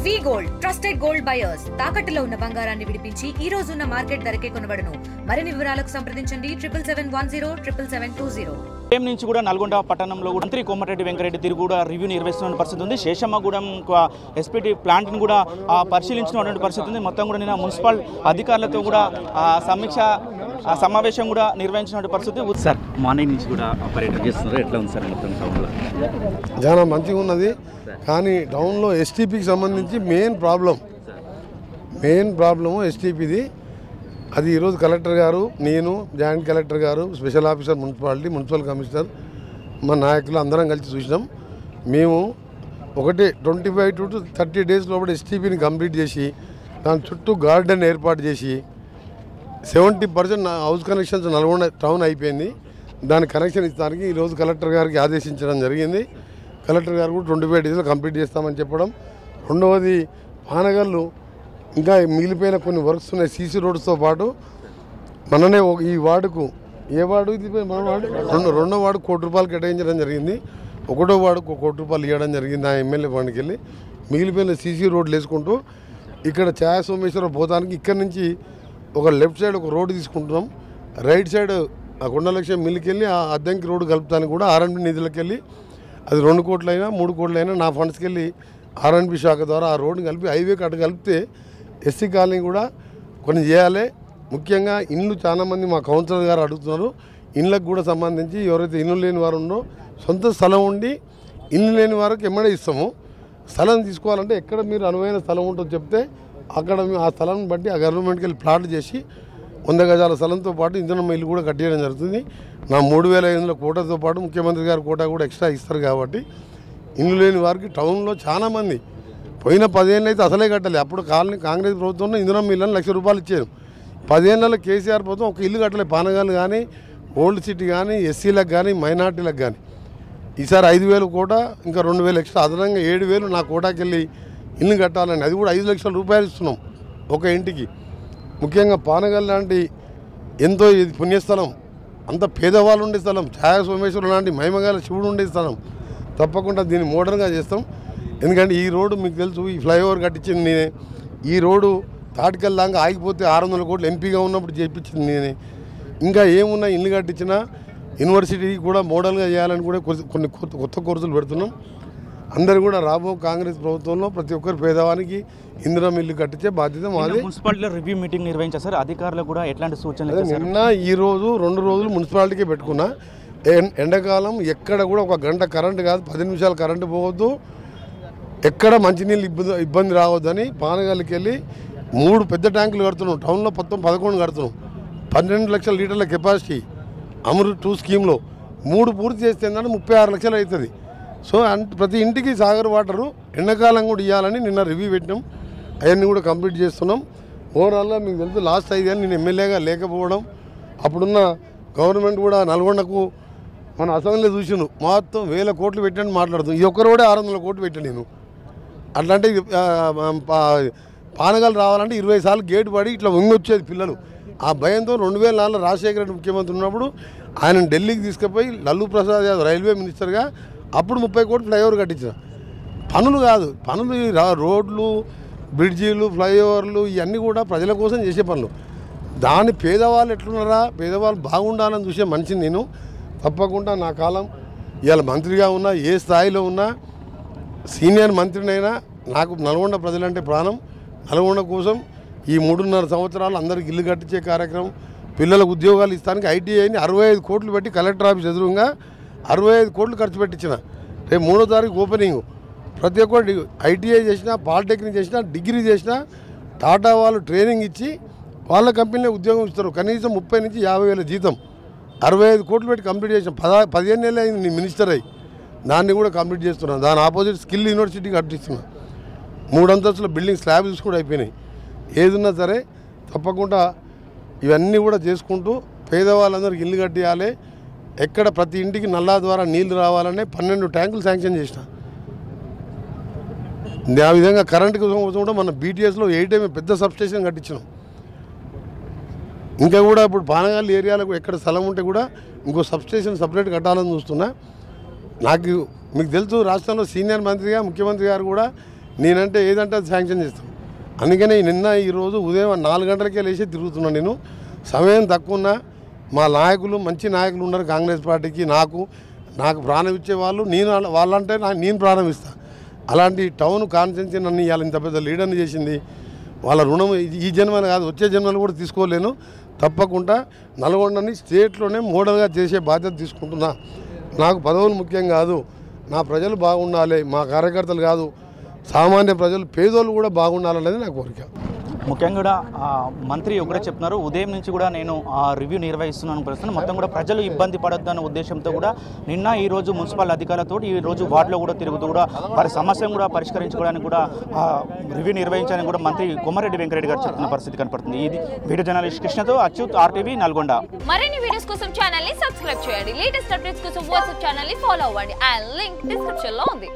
వి gold trusted gold buyers తాకట్టులో ఉన్న బంగారాన్ని విడిపించి ఈ రోజు ఉన్న మార్కెట్ ధరకే కొనబడును. మరిన్ని వివరాలకు సంప్రదించండి 77107720. నుంచి కూడా నల్గొండ పట్టణంలో మంత్రి కోమటిరెడ్డి వెంకరెడ్డి తిరిగి కూడా రివ్యూ నిర్వహిస్తున్న పరిస్థితి ఉంది. శేషమ్మగూడెం ఎస్పీటీ ప్లాంట్ని కూడా పరిశీలించినటువంటి పరిస్థితి ఉంది. మొత్తం కూడా నిన్న మున్సిపల్ అధికారులతో కూడా సమీక్ష సమావేశం కూడా నిర్వహించిన పరిస్థితి. సార్ మార్నింగ్ నుంచి కూడా పర్యటన చేస్తున్నారు, ఎట్లా ఉంది సార్ మొత్తం టౌన్లో? చాలా మంచిగా ఉన్నది, కానీ టౌన్లో ఎస్టీపీకి సంబంధించి మెయిన్ ప్రాబ్లము ఎస్టీపీది. అది ఈరోజు కలెక్టర్ గారు, నేను, జాయింట్ కలెక్టర్ గారు, special officer municipality, municipal commissioner, మా నాయకులు అందరం కలిసి చూసినాం. మేము 25 to 30 days లోపల ఎస్టీపీని కంప్లీట్ చేసి దాని చుట్టూ గార్డెన్ ఏర్పాటు చేసి 70% హౌస్ కనెక్షన్స్ నల్గొండ టౌన్ అయిపోయింది. దాని కనెక్షన్ ఇస్తానికి ఈరోజు కలెక్టర్ గారికి ఆదేశించడం జరిగింది. కలెక్టర్ గారు కూడా 25 daysలో కంప్లీట్ చేస్తామని చెప్పడం. రెండవది పానగల్లు ఇంకా మిగిలిపోయిన కొన్ని వర్క్స్ ఉన్నాయి. సీసీ రోడ్స్తో పాటు మననే ఈ వార్డుకు, ఏ వార్డు ఇది మన వార్డు, రెండో వార్డు ₹1,00,00,000 కేటాయించడం జరిగింది. ఒకటో వార్డుకు ₹1,00,00,000 ఇవ్వడం జరిగింది ఆ ఎమ్మెల్యే ఫండ్కి వెళ్ళి. మిగిలిపోయిన సీసీ రోడ్లు వేసుకుంటూ ఇక్కడ ఛాయా సోమేశ్వరం పోతానికి ఇక్కడ నుంచి ఒక లెఫ్ట్ సైడ్ ఒక రోడ్డు తీసుకుంటున్నాం. రైట్ సైడ్ ఆ కొండలక్ష్యం మిల్లుకి వెళ్ళి ఆ అద్దంకి రోడ్డు కలుపుతానికి కూడా R&B నిధులకి వెళ్ళి అది 2 కోట్లైనా 3 కోట్లైనా నా ఫండ్స్కి వెళ్ళి R&B శాఖ ద్వారా ఆ రోడ్డుని కలిపి హైవేకి అటు కలిపితే ఎస్సీ కాలనీ కూడా కొన్ని చేయాలి. ముఖ్యంగా ఇండ్లు చాలామంది మా కౌన్సిలర్ గారు అడుగుతున్నారు. ఇండ్లకు కూడా సంబంధించి ఎవరైతే ఇల్లు లేని వారు ఉన్నో సొంత స్థలం ఉండి ఇల్లు లేని వారికి ఎమ్మడే ఇస్తాము. స్థలం తీసుకోవాలంటే ఎక్కడ మీరు అనువైన స్థలం ఉంటుందో చెప్తే అక్కడ ఆ స్థలం బట్టి ఆ గవర్నమెంట్కి వెళ్ళి ప్లాట్ చేసి 100 గజాల స్థలంతో పాటు ఇంధనం ఇల్లు కూడా కట్టేయడం జరుగుతుంది. నా 3,500 కోటాతో పాటు ముఖ్యమంత్రి గారి కోటా కూడా ఎక్స్ట్రా ఇస్తారు. కాబట్టి ఇల్లు లేని వారికి టౌన్లో చాలామంది పోయిన 10 ఏళ్ళు అయితే అసలే కట్టాలి. అప్పుడు కాంగ్రెస్ ప్రభుత్వంలో ఇంధనం ఇళ్ళని ₹1,00,000 ఇచ్చారు. 10 ఏళ్ళలో కేసీఆర్ ప్రభుత్వం ఒక ఇల్లు కట్టలేదు. పానగాలు కానీ, ఓల్డ్ సిటీ కానీ, ఎస్సీలకు కానీ, మైనార్టీలకు కానీ. ఈసారి 5,000 కోటా ఇంకా 2,000 ఎక్స్ట్రా అదనంగా 7,000 నా కోటాకి వెళ్ళి ఇల్లు కట్టాలని, అది కూడా ₹5,00,000 ఇస్తున్నాం ఒక ఇంటికి. ముఖ్యంగా పానగల్ లాంటి ఎంతో ఇది పుణ్యస్థలం, అంత పేదవాళ్ళు ఉండే స్థలం, ఛాయా సోమేశ్వరం లాంటి మహిమగల శివుడు ఉండే స్థలం. తప్పకుండా దీన్ని మోడర్న్గా చేస్తాం. ఎందుకంటే ఈ రోడ్డు మీకు తెలుసు, ఈ ఫ్లైఓవర్ కట్టించింది నేనే. ఈ రోడ్డు తాటికల్ దాకా ఆగిపోతే 600 కోట్లు ఎంపీగా ఉన్నప్పుడు చేయించింది నేనే. ఇంకా ఏమున్నా ఇల్లు కట్టించినా యూనివర్సిటీకి కూడా మోడల్గా చేయాలని కూడా కొన్ని కొత్త కోర్సులు పెడుతున్నాం. అందరూ కూడా రాబో కాంగ్రెస్ ప్రభుత్వంలో ప్రతి ఒక్కరు పేదవానికి ఇందిరం ఇల్లు కట్టించే బాధ్యత మాది. మున్సిపాలిటీలో రివ్యూ మీటింగ్ నిర్వహించారు సార్, అధికారులు కూడా ఎట్లాంటి సూచనలు? నిన్న ఈ రోజు 2 రోజులు మున్సిపాలిటీకే పెట్టుకున్నా. ఎండాకాలం ఎక్కడ కూడా 1 గంట కరెంటు కాదు, 10 నిమిషాలు కరెంటు పోవద్దు, ఎక్కడ మంచినీళ్ళు ఇబ్బంది రావద్దని పానగల్కి వెళ్ళి 3 పెద్ద ట్యాంకులు కడుతున్నాం. టౌన్లో మొత్తం 11 కడుతున్నాం. 12 లక్షల లీటర్ల కెపాసిటీ అమృత్ 2 స్కీమ్లో 3 పూర్తి చేస్తే 36 లక్షలు అవుతుంది. సో ప్రతి ఇంటికి సాగర్ వాటరు ఎండాకాలం కూడా ఇవ్వాలని నిన్న రివ్యూ పెట్టినాం. అవన్నీ కూడా కంప్లీట్ చేస్తున్నాం. ఓవరాల్గా మీకు తెలుసు, లాస్ట్ 5 ఏళ్ళు నేను ఎమ్మెల్యేగా లేకపోవడం, అప్పుడున్న గవర్నమెంట్ కూడా నల్గొండకు మన అసెంబ్లీలో చూసిను మొత్తం 1000 కోట్లు పెట్టాను మాట్లాడుతాం. ఈ ఒక్క రోడే 600 కోట్లు పెట్టాను నేను. అట్లాంటి పానగాలు రావాలంటే 20 సార్లు గేటు పడి ఇట్లా వంగొచ్చేది పిల్లలు. ఆ భయంతో 2004 రాజశేఖర రెడ్డి ముఖ్యమంత్రి ఉన్నప్పుడు ఆయన ఢిల్లీకి తీసుకుపోయి లల్లూ ప్రసాద్ యాదవ్ రైల్వే మినిస్టర్గా అప్పుడు 30 కోట్లు ఫ్లైఓవర్ కట్టించిన. పనులు కాదు, పనులు రోడ్లు, బ్రిడ్జీలు, ఫ్లైఓవర్లు ఇవన్నీ కూడా ప్రజల కోసం చేసే పనులు. దాని పేదవాళ్ళు ఎట్లున్నారా, పేదవాళ్ళు బాగుండాలని చూసే మనిషిని నేను. తప్పకుండా నా కాలం ఇవాళ మంత్రిగా ఉన్నా, ఏ స్థాయిలో ఉన్నా, సీనియర్ మంత్రినైనా నాకు నల్గొండ ప్రజలంటే ప్రాణం. నల్గొండ కోసం ఈ 3.5 సంవత్సరాలు అందరికి ఇల్లు కట్టించే కార్యక్రమం, పిల్లలకు ఉద్యోగాలు ఇస్తానికి ITIని 65 కోట్లు పెట్టి కలెక్టర్ ఆఫీస్ ఎదురుగా 65 కోట్లు ఖర్చు పెట్టించిన. రేపు 3వ తారీఖు ఓపెనింగ్. ప్రతి ఒక్కటి ITI చేసినా, పాలిటెక్నిక్ చేసినా, డిగ్రీ చేసినా టాటా వాళ్ళు ట్రైనింగ్ ఇచ్చి వాళ్ళ కంపెనీలో ఉద్యోగం ఇస్తారు. కనీసం 30 నుంచి 50 వేల జీతం. 65 కోట్లు పెట్టి కంప్లీట్ చేసిన. 15 నెలలు అయింది నేను మినిస్టర్ అయ్యి. దాన్ని కూడా కంప్లీట్ చేస్తున్నాను. దాని ఆపోజిట్ స్కిల్ యూనివర్సిటీ కట్టిస్తున్నాను. 3 అంతస్తుల బిల్డింగ్ స్లాబ్స్ కూడా అయిపోయినాయి. ఏదున్నా సరే తప్పకుండా ఇవన్నీ కూడా చేసుకుంటూ పేదవాళ్ళందరికీ ఇల్లు కట్టియాలి. ఎక్కడ ప్రతి ఇంటికి నల్లా ద్వారా నీళ్లు రావాలనే 12 ట్యాంకులు శాంక్షన్ చేసిన. ఆ విధంగా కరెంటు కోసం కూడా మన BTSలో 8 పెద్ద సబ్స్టేషన్ కట్టించినాం. ఇంకా కూడా ఇప్పుడు పానగాలి ఏరియాలకు ఎక్కడ స్థలం ఉంటే కూడా ఇంకో సబ్స్టేషన్ సపరేట్ కట్టాలని చూస్తున్నా. నాకు మీకు తెలుసు, రాష్ట్రంలో సీనియర్ మంత్రిగా ముఖ్యమంత్రి గారు కూడా నేనంటే ఏదంటే అది శాంక్షన్ చేస్తాం. అందుకనే నిన్న ఈరోజు ఉదయం 4 గంటలకే లేచి తిరుగుతున్నాను. నేను సమయం తక్కువ ఉన్నా మా నాయకులు మంచి నాయకులు ఉన్నారు కాంగ్రెస్ పార్టీకి. నాకు ప్రాణం ఇచ్చే వాళ్ళు వాళ్ళంటే నేను ప్రాణం ఇస్తాను. అలాంటి టౌన్ కాన్స్టిట్యున్సీ నన్ను ఇవాళ ఇంత పెద్ద లీడర్ని చేసింది. వాళ్ళ రుణం ఈ జన్మలు కాదు, వచ్చే జన్మలు కూడా తీసుకోలేను. తప్పకుండా నల్గొండని స్టేట్లోనే మోడల్గా చేసే బాధ్యత తీసుకుంటున్నా. నాకు పదవులు ముఖ్యం కాదు, నా ప్రజలు బాగుండాలి, మా కార్యకర్తలు కాదు సామాన్య ప్రజలు పేదోళ్ళు కూడా బాగుండాలనేది నా కోరిక. ముఖ్యంగా కూడా మంత్రి ఒకటే చెప్తున్నారు, ఉదయం నుంచి కూడా నేను రివ్యూ నిర్వహిస్తున్నాను ప్రస్తుతం. మొత్తం కూడా ప్రజలు ఇబ్బంది పడొద్దన్న ఉద్దేశంతో కూడా నిన్న ఈరోజు మున్సిపల్ అధికారులతో ఈరోజు వార్డులో కూడా తిరుగుతూ కూడా వారి సమస్యను కూడా పరిష్కరించుకోవడానికి కూడా రివ్యూ నిర్వహించాలని కూడా మంత్రి కోమరెడ్డి వెంకరెడ్డి గారు చెప్తున్న పరిస్థితి కనపడుతుంది. ఇది వీడియో జర్నలిస్ట్ కృష్ణతో అచ్యుత్, RTV నల్గొండ. మరిన్ని వీడియోస్ కోసం ఛానల్ ని సబ్స్క్రైబ్ చేయండి. లేటెస్ట్ అప్డేట్స్ కోసం వాట్సాప్ ఛానల్ ని ఫాలో అవ్వండి. ఆ లింక్ డిస్క్రిప్షన్ లో ఉంది.